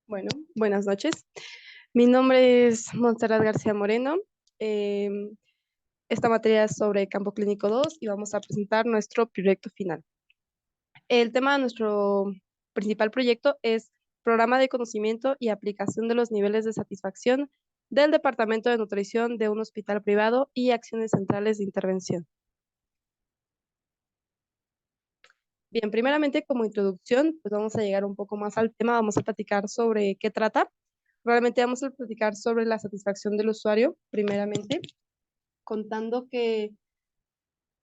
Bueno, buenas noches. Mi nombre es Montserrat García Moreno. Em, esta materia es sobre campo clínico 2 y vamos a presentar nuestro proyecto final. El tema de nuestro principal proyecto es Programa de conocimiento y aplicación de los niveles de satisfacción del Departamento de Nutrición de un hospital privado y acciones centrales de intervención. Bien, primeramente como introducción, pues vamos a llegar un poco más al tema, vamos a platicar sobre qué trata. Realmente vamos a platicar sobre la satisfacción del usuario, primeramente, contando que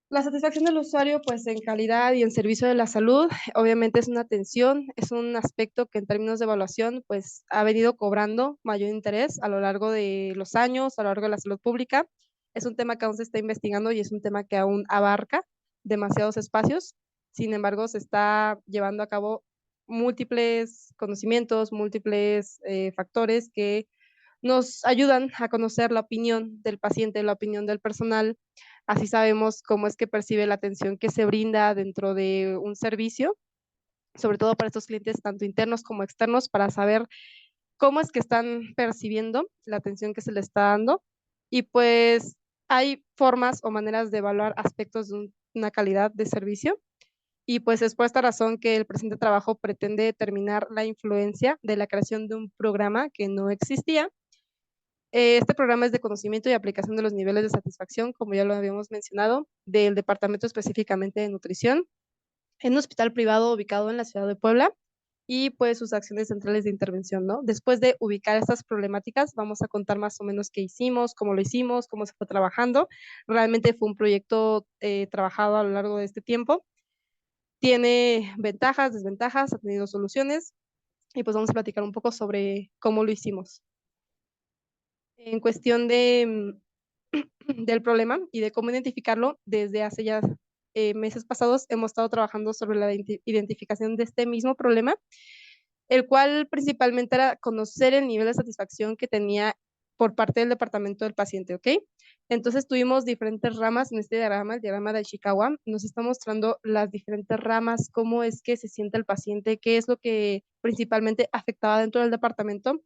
la satisfacción del usuario, pues en calidad y en servicio de la salud, obviamente es una atención, es un aspecto que en términos de evaluación, pues ha venido cobrando mayor interés a lo largo de los años, a lo largo de la salud pública. Es un tema que aún se está investigando y es un tema que aún abarca demasiados espacios. Sin embargo, se está llevando a cabo múltiples conocimientos, múltiples factores que nos ayudan a conocer la opinión del paciente, la opinión del personal. Así sabemos cómo es que percibe la atención que se brinda dentro de un servicio, sobre todo para estos clientes tanto internos como externos, para saber cómo es que están percibiendo la atención que se le está dando. Y pues hay formas o maneras de evaluar aspectos de una calidad de servicio. Y pues es por esta razón que el presente trabajo pretende determinar la influencia de la creación de un programa que no existía. Este programa es de conocimiento y aplicación de los niveles de satisfacción, como ya lo habíamos mencionado, del departamento específicamente de nutrición, en un hospital privado ubicado en la ciudad de Puebla y pues sus acciones centrales de intervención, ¿no? Después de ubicar estas problemáticas, vamos a contar más o menos qué hicimos, cómo lo hicimos, cómo se fue trabajando. Realmente fue un proyecto trabajado a lo largo de este tiempo. Tiene ventajas, desventajas, ha tenido soluciones y pues vamos a platicar un poco sobre cómo lo hicimos. En cuestión de del problema y de cómo identificarlo, desde hace ya meses pasados hemos estado trabajando sobre la identificación de este mismo problema, el cual principalmente era conocer el nivel de satisfacción que tenía por parte del departamento del paciente, ¿ok? Entonces tuvimos diferentes ramas en este diagrama, el diagrama de Ishikawa, nos está mostrando las diferentes ramas, cómo es que se siente el paciente, qué es lo que principalmente afectaba dentro del departamento.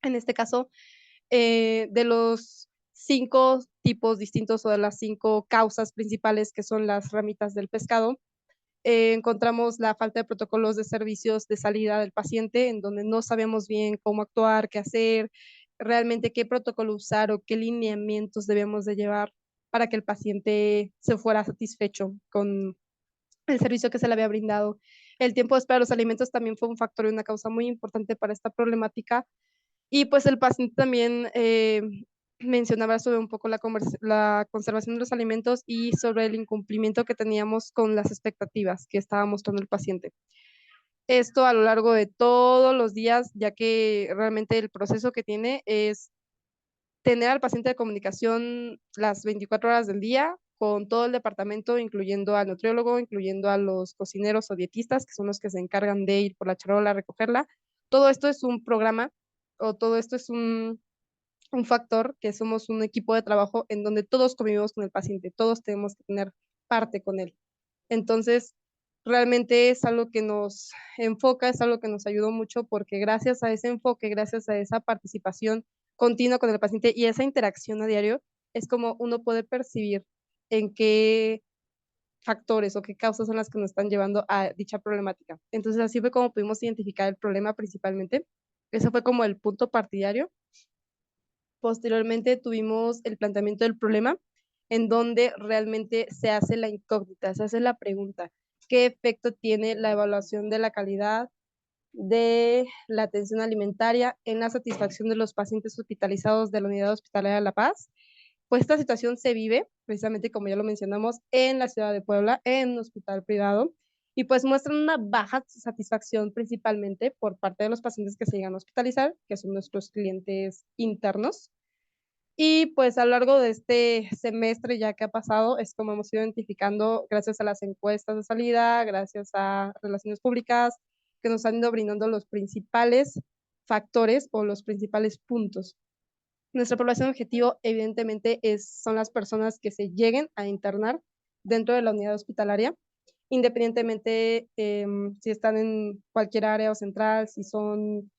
En este caso, de los 5 tipos distintos o de las 5 causas principales que son las ramitas del pescado, encontramos la falta de protocolos de servicios de salida del paciente, en donde no sabemos bien cómo actuar, qué hacer, realmente qué protocolo usar o qué lineamientos debemos de llevar para que el paciente se fuera satisfecho con el servicio que se le había brindado. El tiempo de espera de los alimentos también fue un factor y una causa muy importante para esta problemática, y pues el paciente también mencionaba sobre un poco la conservación de los alimentos y sobre el incumplimiento que teníamos con las expectativas que estaba mostrando el paciente. Esto a lo largo de todos los días, ya que realmente el proceso que tiene es tener al paciente de comunicación las 24 horas del día con todo el departamento, incluyendo al nutriólogo, incluyendo a los cocineros o dietistas, que son los que se encargan de ir por la charola a recogerla. Todo esto es un programa o todo esto es un factor que somos un equipo de trabajo en donde todos convivimos con el paciente, todos tenemos que tener parte con él. Entonces, realmente es algo que nos enfoca, es algo que nos ayudó mucho porque gracias a ese enfoque, gracias a esa participación continua con el paciente y esa interacción a diario, es como uno puede percibir en qué factores o qué causas son las que nos están llevando a dicha problemática. Entonces, así fue como pudimos identificar el problema principalmente. Eso fue como el punto partidario. Posteriormente tuvimos el planteamiento del problema, en donde realmente se hace la incógnita, se hace la pregunta, ¿qué efecto tiene la evaluación de la calidad de la atención alimentaria en la satisfacción de los pacientes hospitalizados de la Unidad Hospitalaria de La Paz? Pues esta situación se vive, precisamente como ya lo mencionamos, en la ciudad de Puebla, en un hospital privado, y pues muestran una baja satisfacción principalmente por parte de los pacientes que se llegan a hospitalizar, que son nuestros clientes internos. Y pues a lo largo de este semestre ya que ha pasado, es como hemos ido identificando gracias a las encuestas de salida, gracias a relaciones públicas, que nos han ido brindando los principales factores o los principales puntos. Nuestra población objetivo, evidentemente, son las personas que se lleguen a internar dentro de la unidad hospitalaria, independientemente si están en cualquier área o central, si son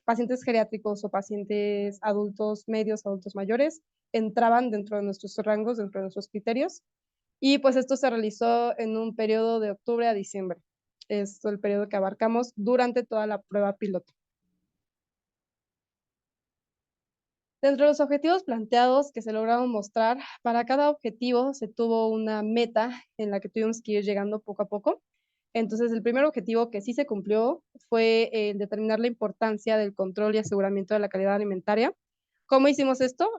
pacientes geriátricos o pacientes adultos medios, adultos mayores, entraban dentro de nuestros rangos, dentro de nuestros criterios. Y pues esto se realizó en un periodo de octubre a diciembre. Es el periodo que abarcamos durante toda la prueba piloto. Dentro de los objetivos planteados que se lograron mostrar, para cada objetivo se tuvo una meta en la que tuvimos que ir llegando poco a poco. Entonces, el primer objetivo que sí se cumplió fue determinar la importancia del control y aseguramiento de la calidad alimentaria. ¿Cómo hicimos esto?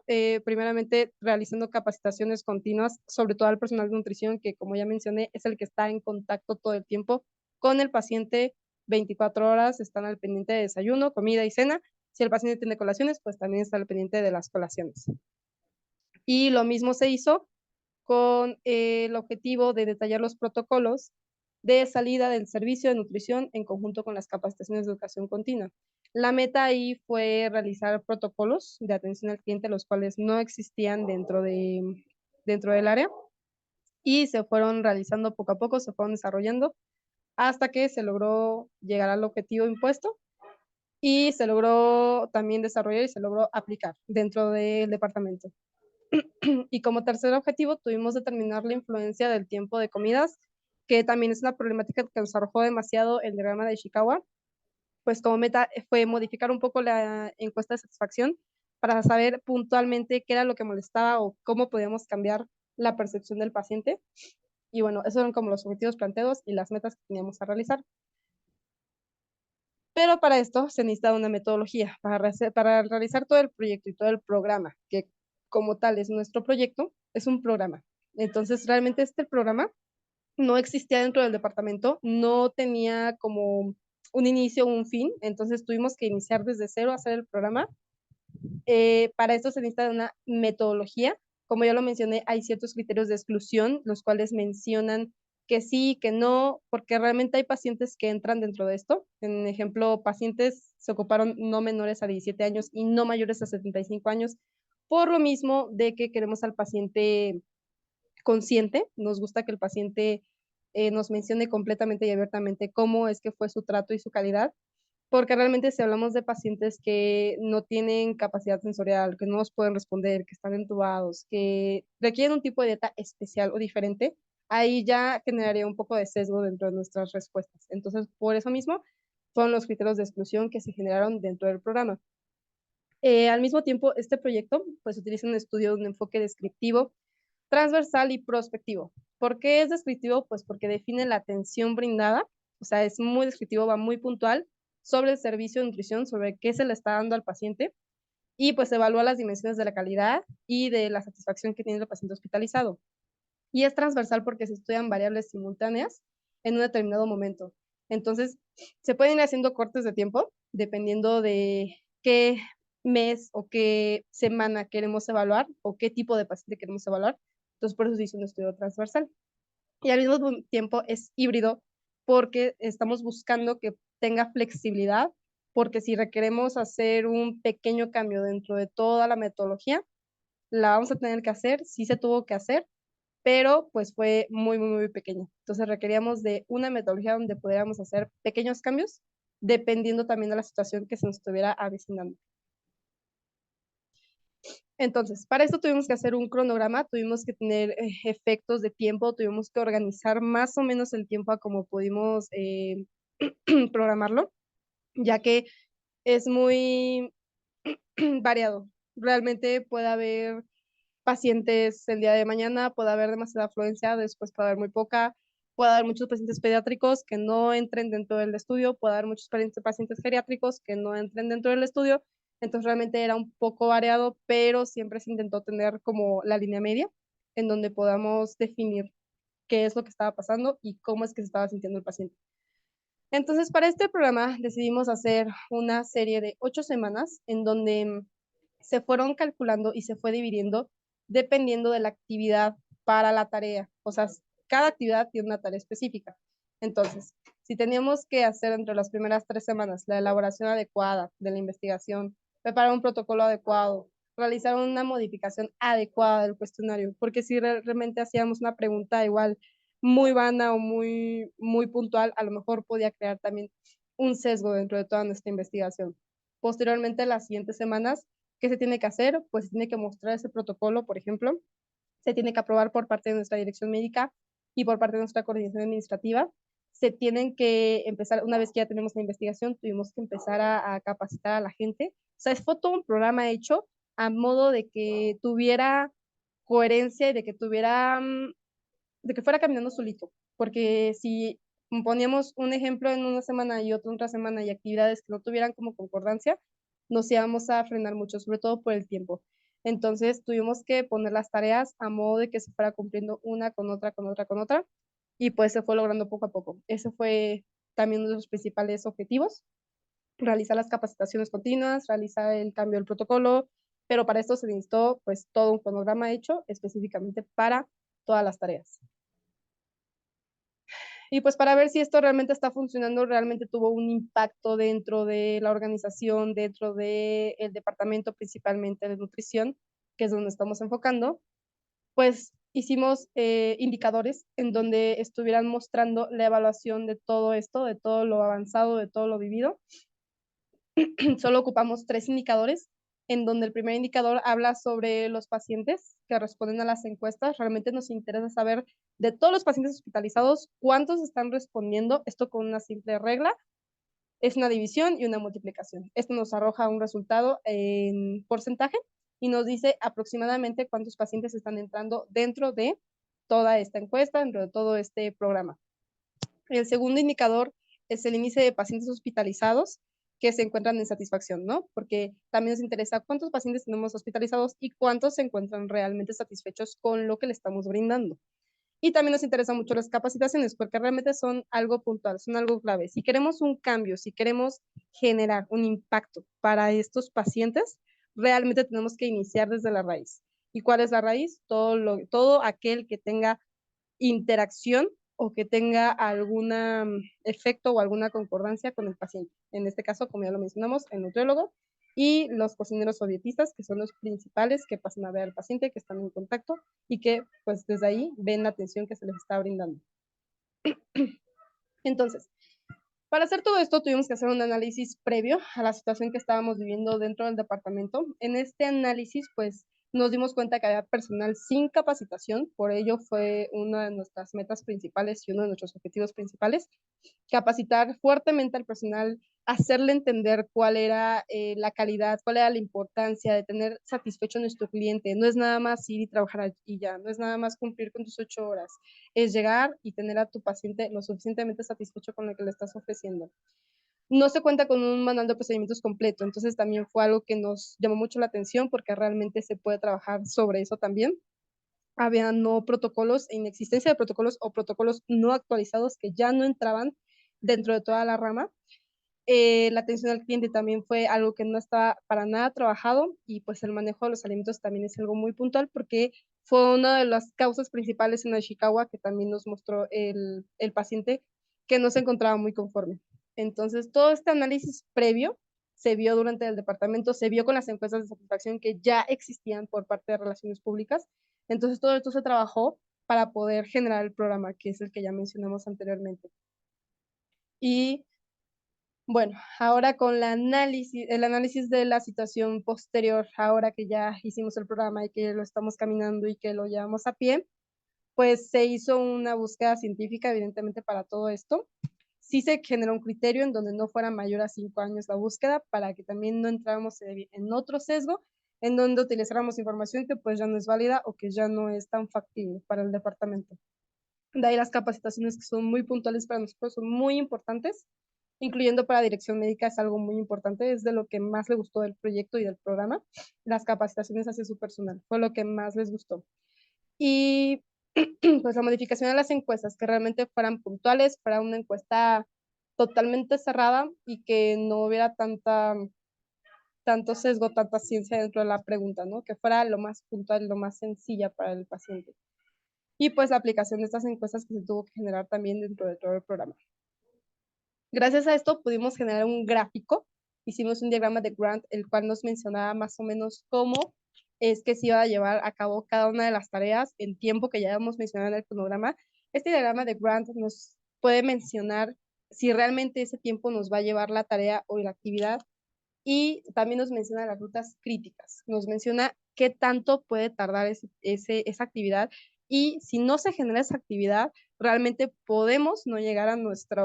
Primeramente, realizando capacitaciones continuas, sobre todo al personal de nutrición, que como ya mencioné, es el que está en contacto todo el tiempo con el paciente 24 horas, están al pendiente de desayuno, comida y cena. Si el paciente tiene colaciones, pues también está al pendiente de las colaciones. Y lo mismo se hizo con el objetivo de detallar los protocolos de salida del servicio de nutrición en conjunto con las capacitaciones de educación continua. La meta ahí fue realizar protocolos de atención al cliente, los cuales no existían dentro del área, y se fueron realizando poco a poco, se fueron desarrollando hasta que se logró llegar al objetivo impuesto y se logró también desarrollar y se logró aplicar dentro del departamento. Y como tercer objetivo tuvimos determinar la influencia del tiempo de comidas, que también es una problemática que nos arrojó demasiado el diagrama de Ishikawa. Pues como meta fue modificar un poco la encuesta de satisfacción para saber puntualmente qué era lo que molestaba o cómo podíamos cambiar la percepción del paciente. Y bueno, esos eran como los objetivos planteados y las metas que teníamos a realizar. Pero para esto se necesita una metodología para realizar todo el proyecto y todo el programa, que como tal es nuestro proyecto, es un programa. Entonces, realmente este programa no existía dentro del departamento, no tenía como un inicio o un fin, entonces tuvimos que iniciar desde cero a hacer el programa. Para esto se necesita una metodología. Como ya lo mencioné, hay ciertos criterios de exclusión, los cuales mencionan que sí, que no, porque realmente hay pacientes que entran dentro de esto. En ejemplo, pacientes se ocuparon no menores a 17 años y no mayores a 75 años, por lo mismo de que queremos al paciente consciente, nos gusta que el paciente nos mencione completamente y abiertamente cómo es que fue su trato y su calidad, porque realmente si hablamos de pacientes que no tienen capacidad sensorial, que no nos pueden responder, que están entubados, que requieren un tipo de dieta especial o diferente, ahí ya generaría un poco de sesgo dentro de nuestras respuestas. Entonces, por eso mismo, fueron los criterios de exclusión que se generaron dentro del programa. Al mismo tiempo, este proyecto pues utiliza un estudio de un enfoque descriptivo, transversal y prospectivo. ¿Por qué es descriptivo? Pues porque define la atención brindada, o sea, es muy descriptivo, va muy puntual sobre el servicio de nutrición, sobre qué se le está dando al paciente, y pues evalúa las dimensiones de la calidad y de la satisfacción que tiene el paciente hospitalizado. Y es transversal porque se estudian variables simultáneas en un determinado momento. Entonces, se pueden ir haciendo cortes de tiempo dependiendo de qué mes o qué semana queremos evaluar o qué tipo de paciente queremos evaluar. Entonces, por eso se hizo un estudio transversal. Y al mismo tiempo es híbrido porque estamos buscando que tenga flexibilidad, porque si requeremos hacer un pequeño cambio dentro de toda la metodología, la vamos a tener que hacer, sí se tuvo que hacer, pero pues fue muy, muy, muy pequeño. Entonces requeríamos de una metodología donde pudiéramos hacer pequeños cambios, dependiendo también de la situación que se nos estuviera avecinando. Entonces, para esto tuvimos que hacer un cronograma, tuvimos que tener efectos de tiempo, tuvimos que organizar más o menos el tiempo a como pudimos programarlo, ya que es muy variado. Realmente puede haber pacientes el día de mañana, puede haber demasiada afluencia, después puede haber muy poca, puede haber muchos pacientes pediátricos que no entren dentro del estudio, puede haber muchos pacientes geriátricos que no entren dentro del estudio, entonces realmente era un poco variado, pero siempre se intentó tener como la línea media en donde podamos definir qué es lo que estaba pasando y cómo es que se estaba sintiendo el paciente. Entonces, para este programa decidimos hacer una serie de 8 semanas en donde se fueron calculando y se fue dividiendo dependiendo de la actividad para la tarea. O sea, cada actividad tiene una tarea específica. Entonces, si teníamos que hacer entre las primeras 3 semanas la elaboración adecuada de la investigación, preparar un protocolo adecuado, realizar una modificación adecuada del cuestionario, porque si realmente hacíamos una pregunta igual muy vana o muy puntual, a lo mejor podía crear también un sesgo dentro de toda nuestra investigación. Posteriormente, las siguientes semanas, ¿qué se tiene que hacer? Pues se tiene que mostrar ese protocolo, por ejemplo, se tiene que aprobar por parte de nuestra dirección médica y por parte de nuestra coordinación administrativa. Se tienen que empezar, una vez que ya tenemos la investigación, tuvimos que empezar a capacitar a la gente. O sea, fue todo un programa hecho a modo de que tuviera coherencia y de que fuera caminando solito. Porque si poníamos un ejemplo en una semana y otro en otra semana y actividades que no tuvieran como concordancia, nos íbamos a frenar mucho, sobre todo por el tiempo. Entonces tuvimos que poner las tareas a modo de que se fuera cumpliendo una con otra, con otra, con otra, y pues se fue logrando poco a poco. Ese fue también uno de los principales objetivos, realizar las capacitaciones continuas, realizar el cambio del protocolo, pero para esto se necesitó pues todo un cronograma hecho específicamente para todas las tareas. Y pues para ver si esto realmente está funcionando, realmente tuvo un impacto dentro de la organización, dentro del departamento principalmente de nutrición, que es donde estamos enfocando, pues hicimos indicadores en donde estuvieran mostrando la evaluación de todo esto, de todo lo avanzado, de todo lo vivido. Solo ocupamos 3 indicadores, en donde el primer indicador habla sobre los pacientes que responden a las encuestas. Realmente nos interesa saber de todos los pacientes hospitalizados, cuántos están respondiendo, esto con una simple regla, es una división y una multiplicación. Esto nos arroja un resultado en porcentaje y nos dice aproximadamente cuántos pacientes están entrando dentro de toda esta encuesta, dentro de todo este programa. El segundo indicador es el índice de pacientes hospitalizados que se encuentran en satisfacción, ¿no? Porque también nos interesa cuántos pacientes tenemos hospitalizados y cuántos se encuentran realmente satisfechos con lo que le estamos brindando. Y también nos interesan mucho las capacitaciones porque realmente son algo puntual, son algo clave. Si queremos un cambio, si queremos generar un impacto para estos pacientes, realmente tenemos que iniciar desde la raíz. ¿Y cuál es la raíz? Todo aquel que tenga interacción o que tenga algún efecto o alguna concordancia con el paciente. En este caso, como ya lo mencionamos, el nutriólogo y los cocineros o dietistas, que son los principales que pasan a ver al paciente, que están en contacto y que pues desde ahí ven la atención que se les está brindando. Entonces, para hacer todo esto tuvimos que hacer un análisis previo a la situación que estábamos viviendo dentro del departamento. En este análisis, pues, nos dimos cuenta que había personal sin capacitación, por ello fue una de nuestras metas principales y uno de nuestros objetivos principales, capacitar fuertemente al personal, hacerle entender cuál era la calidad, cuál era la importancia de tener satisfecho a nuestro cliente. No es nada más ir y trabajar y ya, no es nada más cumplir con tus 8 horas, es llegar y tener a tu paciente lo suficientemente satisfecho con lo que le estás ofreciendo. No se cuenta con un manual de procedimientos completo, entonces también fue algo que nos llamó mucho la atención porque realmente se puede trabajar sobre eso también. Había no protocolos, inexistencia de protocolos o protocolos no actualizados que ya no entraban dentro de toda la rama. La atención al cliente también fue algo que no estaba para nada trabajado y pues el manejo de los alimentos también es algo muy puntual porque fue una de las causas principales en Ishikawa que también nos mostró el paciente que no se encontraba muy conforme. Entonces, todo este análisis previo se vio durante el departamento, se vio con las encuestas de satisfacción que ya existían por parte de Relaciones Públicas. Entonces, todo esto se trabajó para poder generar el programa, que es el que ya mencionamos anteriormente. Y bueno, ahora con el análisis de la situación posterior, ahora que ya hicimos el programa y que lo estamos caminando y que lo llevamos a pie, pues se hizo una búsqueda científica, evidentemente, para todo esto. Sí se generó un criterio en donde no fuera mayor a 5 años la búsqueda para que también no entráramos en otro sesgo en donde utilizáramos información que pues ya no es válida o que ya no es tan factible para el departamento. De ahí las capacitaciones que son muy puntuales para nosotros, son muy importantes, incluyendo para dirección médica es algo muy importante, es de lo que más le gustó del proyecto y del programa, las capacitaciones hacia su personal, fue lo que más les gustó. Y pues la modificación de las encuestas, que realmente fueran puntuales, fuera una encuesta totalmente cerrada y que no hubiera tanto sesgo, tanta ciencia dentro de la pregunta, ¿no? Que fuera lo más puntual, lo más sencilla para el paciente. Y pues la aplicación de estas encuestas que se tuvo que generar también dentro de todo el programa. Gracias a esto pudimos generar un gráfico, hicimos un diagrama de Gantt, el cual nos mencionaba más o menos cómo es que se iba a llevar a cabo cada una de las tareas, el tiempo que ya hemos mencionado en el cronograma. Este diagrama de Gantt nos puede mencionar si realmente ese tiempo nos va a llevar la tarea o la actividad y también nos menciona las rutas críticas, nos menciona qué tanto puede tardar esa actividad y si no se genera esa actividad, realmente podemos no llegar a nuestra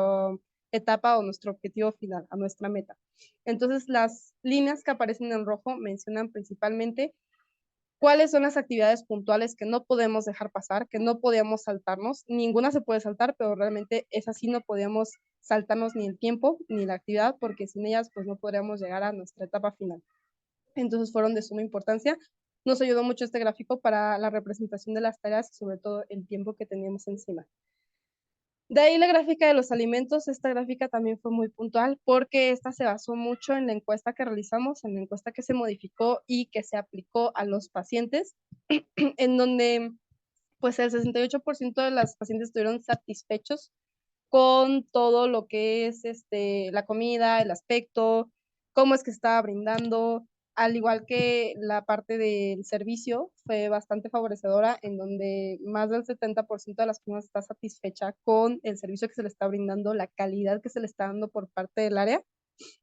etapa o nuestro objetivo final, a nuestra meta. Entonces, las líneas que aparecen en rojo mencionan principalmente cuáles son las actividades puntuales que no podemos dejar pasar, que no podíamos saltarnos. Ninguna se puede saltar, pero realmente es así, no podíamos saltarnos ni el tiempo ni la actividad, porque sin ellas pues no podríamos llegar a nuestra etapa final. Entonces fueron de suma importancia. Nos ayudó mucho este gráfico para la representación de las tareas y sobre todo el tiempo que teníamos encima. De ahí la gráfica de los alimentos. Esta gráfica también fue muy puntual porque esta se basó mucho en la encuesta que realizamos, en la encuesta que se modificó y que se aplicó a los pacientes, en donde pues el 68% de las pacientes estuvieron satisfechos con todo lo que es la comida, el aspecto, cómo es que estaba brindando, al igual que la parte del servicio fue bastante favorecedora, en donde más del 70% de las personas está satisfecha con el servicio que se le está brindando, la calidad que se le está dando por parte del área,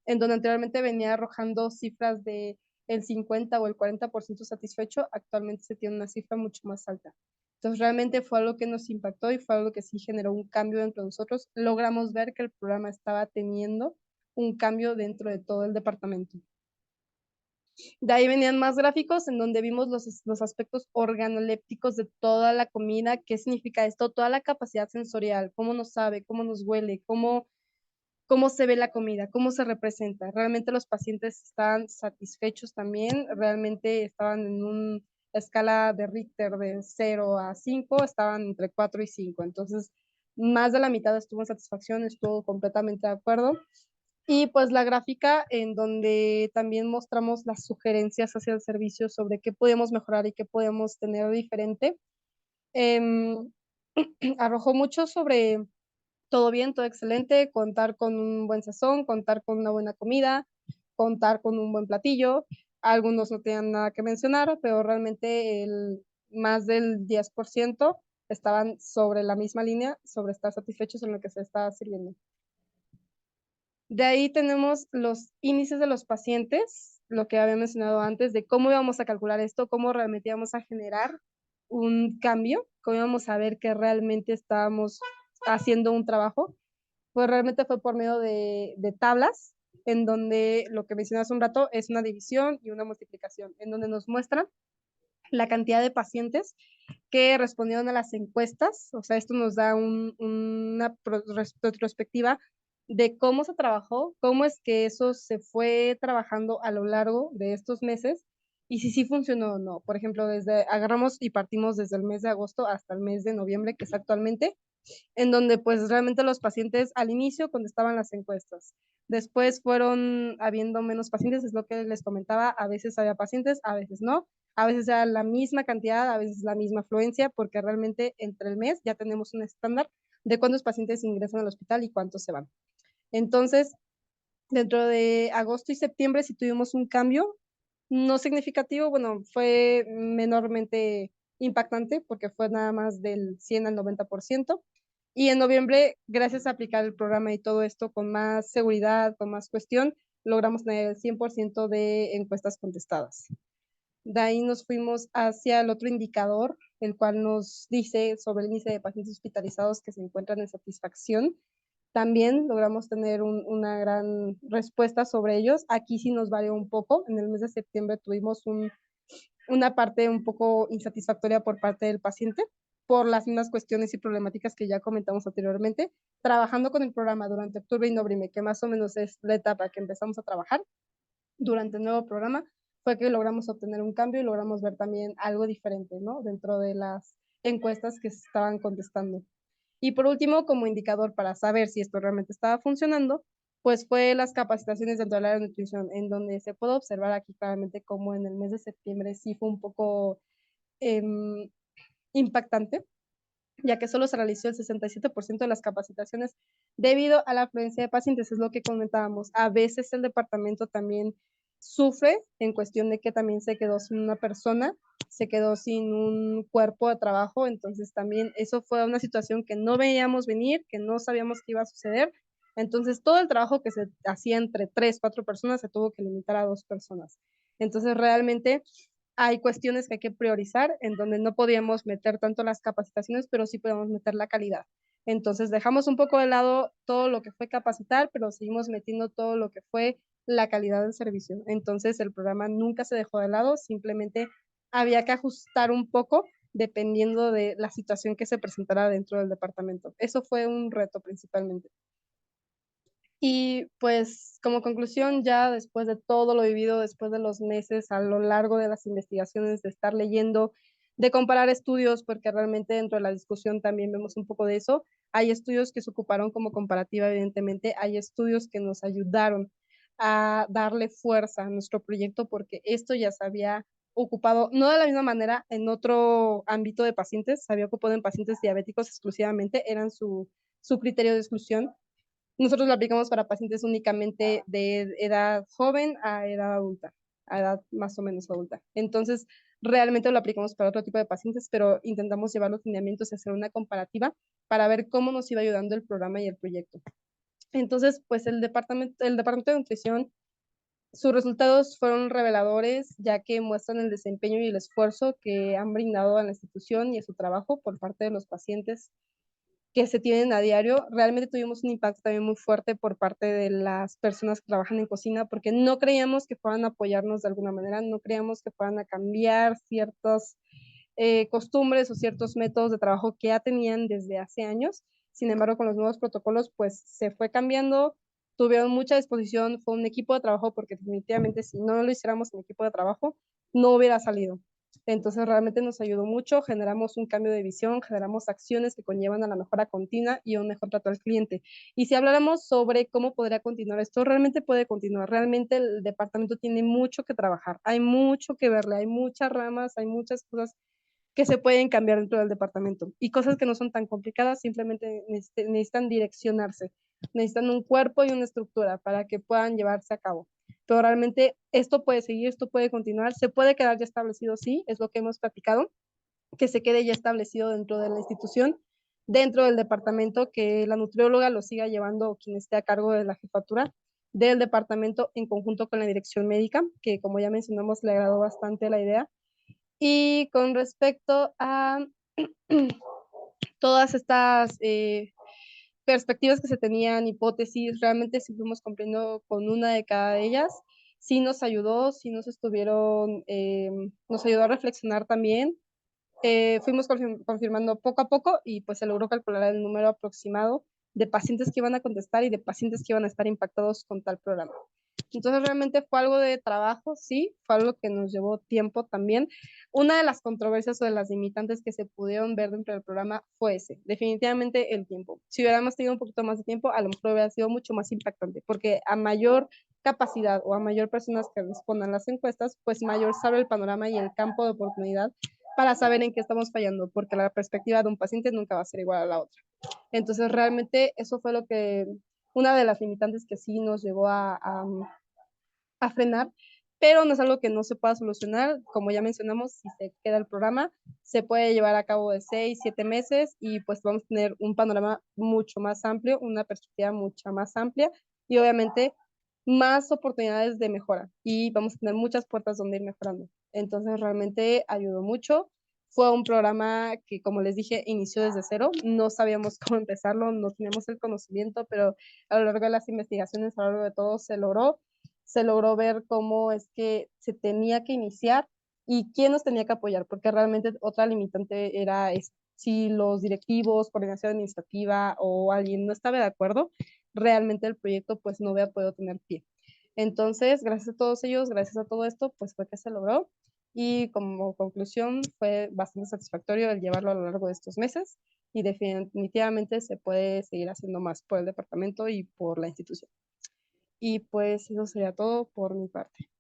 en donde anteriormente venía arrojando cifras de el 50 o el 40% satisfecho, actualmente se tiene una cifra mucho más alta. Entonces realmente fue algo que nos impactó y fue algo que sí generó un cambio dentro de nosotros. Logramos ver que el programa estaba teniendo un cambio dentro de todo el departamento. De ahí venían más gráficos en donde vimos los aspectos organolépticos de toda la comida, qué significa esto, toda la capacidad sensorial, cómo nos sabe, cómo nos huele, cómo se ve la comida, cómo se representa. Realmente los pacientes estaban satisfechos también, realmente estaban en una escala de Richter de 0 a 5, estaban entre 4 y 5. Entonces, más de la mitad estuvo en satisfacción, estuvo completamente de acuerdo. Y pues la gráfica en donde también mostramos las sugerencias hacia el servicio sobre qué podemos mejorar y qué podemos tener diferente. Arrojó mucho sobre todo bien, todo excelente, contar con un buen sazón, contar con una buena comida, contar con un buen platillo. Algunos no tenían nada que mencionar, pero realmente más del 10% estaban sobre la misma línea, sobre estar satisfechos en lo que se estaba sirviendo. De ahí tenemos los índices de los pacientes, lo que había mencionado antes, de cómo íbamos a calcular esto, cómo realmente íbamos a generar un cambio, cómo íbamos a ver que realmente estábamos haciendo un trabajo. Pues realmente fue por medio de tablas, en donde lo que mencioné hace un rato es una división y una multiplicación, en donde nos muestran la cantidad de pacientes que respondieron a las encuestas. O sea, esto nos da una retrospectiva de cómo se trabajó, cómo es que eso se fue trabajando a lo largo de estos meses y si sí funcionó o no. Por ejemplo, agarramos y partimos desde el mes de agosto hasta el mes de noviembre, que es actualmente, en donde pues realmente los pacientes al inicio contestaban las encuestas. Después fueron habiendo menos pacientes, es lo que les comentaba, a veces había pacientes, a veces no, a veces era la misma cantidad, a veces la misma afluencia, porque realmente entre el mes ya tenemos un estándar de cuántos pacientes ingresan al hospital y cuántos se van. Entonces, dentro de agosto y septiembre sí tuvimos un cambio, no significativo, bueno, fue menormente impactante porque fue nada más del 100 al 90%. Y en noviembre, gracias a aplicar el programa y todo esto con más seguridad, con más cuestión, logramos tener el 100% de encuestas contestadas. De ahí nos fuimos hacia el otro indicador, el cual nos dice sobre el índice de pacientes hospitalizados que se encuentran en satisfacción. También logramos tener una gran respuesta sobre ellos. Aquí sí nos varió un poco. En el mes de septiembre tuvimos una parte un poco insatisfactoria por parte del paciente por las mismas cuestiones y problemáticas que ya comentamos anteriormente. Trabajando con el programa durante octubre y noviembre, que más o menos es la etapa que empezamos a trabajar durante el nuevo programa, fue que logramos obtener un cambio y logramos ver también algo diferente, ¿no? Dentro de las encuestas que se estaban contestando. Y por último, como indicador para saber si esto realmente estaba funcionando, pues fue las capacitaciones dentro del área de nutrición, en donde se puede observar aquí claramente como en el mes de septiembre sí fue un poco impactante, ya que solo se realizó el 67% de las capacitaciones debido a la afluencia de pacientes, es lo que comentábamos. A veces el departamento también sufre en cuestión de que también se quedó sin una persona, se quedó sin un cuerpo de trabajo, entonces también eso fue una situación que no veíamos venir, que no sabíamos que iba a suceder, Entonces, todo el trabajo que se hacía entre 3, 4 personas se tuvo que limitar a 2 personas. Entonces, realmente hay cuestiones que hay que priorizar, en donde no podíamos meter tanto las capacitaciones, pero sí podemos meter la calidad. Entonces, dejamos un poco de lado todo lo que fue capacitar, pero seguimos metiendo todo lo que fue la calidad del servicio. Entonces, el programa nunca se dejó de lado, simplemente había que ajustar un poco dependiendo de la situación que se presentara dentro del departamento. Eso fue un reto principalmente. Y pues como conclusión, ya después de todo lo vivido, después de los meses a lo largo de las investigaciones, de estar leyendo, de comparar estudios, porque realmente dentro de la discusión también vemos un poco de eso. Hay estudios que se ocuparon como comparativa, evidentemente, hay estudios que nos ayudaron a darle fuerza a nuestro proyecto, porque esto ya se había ocupado, no de la misma manera, en otro ámbito de pacientes, se había ocupado en pacientes diabéticos exclusivamente, eran su criterio de exclusión. Nosotros lo aplicamos para pacientes únicamente de edad joven a edad adulta, a edad más o menos adulta. Entonces, realmente lo aplicamos para otro tipo de pacientes, pero intentamos llevar los lineamientos y hacer una comparativa para ver cómo nos iba ayudando el programa y el proyecto. Entonces, pues el departamento de nutrición, sus resultados fueron reveladores, ya que muestran el desempeño y el esfuerzo que han brindado a la institución y a su trabajo por parte de los pacientes que se tienen a diario. Realmente tuvimos un impacto también muy fuerte por parte de las personas que trabajan en cocina, porque no creíamos que fueran a apoyarnos de alguna manera, no creíamos que fueran a cambiar ciertas costumbres o ciertos métodos de trabajo que ya tenían desde hace años. Sin embargo, con los nuevos protocolos, pues se fue cambiando, tuvieron mucha disposición, fue un equipo de trabajo, porque definitivamente si no lo hiciéramos en equipo de trabajo, no hubiera salido. Entonces realmente nos ayudó mucho, generamos un cambio de visión, generamos acciones que conllevan a la mejora continua y un mejor trato al cliente. Y si habláramos sobre cómo podría continuar esto, realmente puede continuar, realmente el departamento tiene mucho que trabajar, hay mucho que verle, hay muchas ramas, hay muchas cosas que se pueden cambiar dentro del departamento y cosas que no son tan complicadas, simplemente necesitan direccionarse, necesitan un cuerpo y una estructura para que puedan llevarse a cabo. Pero realmente esto puede seguir, esto puede continuar, se puede quedar ya establecido, sí, es lo que hemos platicado, que se quede ya establecido dentro de la institución, dentro del departamento, que la nutrióloga lo siga llevando quien esté a cargo de la jefatura del departamento en conjunto con la dirección médica, que como ya mencionamos le agradó bastante la idea. Y con respecto a todas estas perspectivas que se tenían, hipótesis, realmente sí fuimos cumpliendo con una de cada de ellas. Sí nos ayudó, sí nos ayudó a reflexionar también. Fuimos confirmando poco a poco y pues se logró calcular el número aproximado de pacientes que iban a contestar y de pacientes que iban a estar impactados con tal programa. Entonces realmente fue algo de trabajo, sí, fue algo que nos llevó tiempo también. Una de las controversias o de las limitantes que se pudieron ver dentro del programa fue ese, definitivamente el tiempo. Si hubiéramos tenido un poquito más de tiempo, a lo mejor hubiera sido mucho más impactante, porque a mayor capacidad o a mayor personas que respondan las encuestas, pues mayor se abre el panorama y el campo de oportunidad para saber en qué estamos fallando, porque la perspectiva de un paciente nunca va a ser igual a la otra. Entonces, realmente eso fue una de las limitantes que sí nos llevó a frenar, pero no es algo que no se pueda solucionar. Como ya mencionamos, si se queda el programa, se puede llevar a cabo de 6, 7 meses y pues vamos a tener un panorama mucho más amplio, una perspectiva mucho más amplia y obviamente más oportunidades de mejora y vamos a tener muchas puertas donde ir mejorando. Entonces realmente ayudó mucho. Fue un programa que, como les dije, inició desde cero. No sabíamos cómo empezarlo, no teníamos el conocimiento, pero a lo largo de las investigaciones, a lo largo de todo, se logró ver cómo es que se tenía que iniciar y quién nos tenía que apoyar, porque realmente otra limitante era esa. Si los directivos, coordinación administrativa o alguien no estaba de acuerdo, realmente el proyecto pues no hubiera podido tener pie. Entonces, gracias a todos ellos, gracias a todo esto, pues fue que se logró y como conclusión fue bastante satisfactorio el llevarlo a lo largo de estos meses y definitivamente se puede seguir haciendo más por el departamento y por la institución. Y pues eso sería todo por mi parte.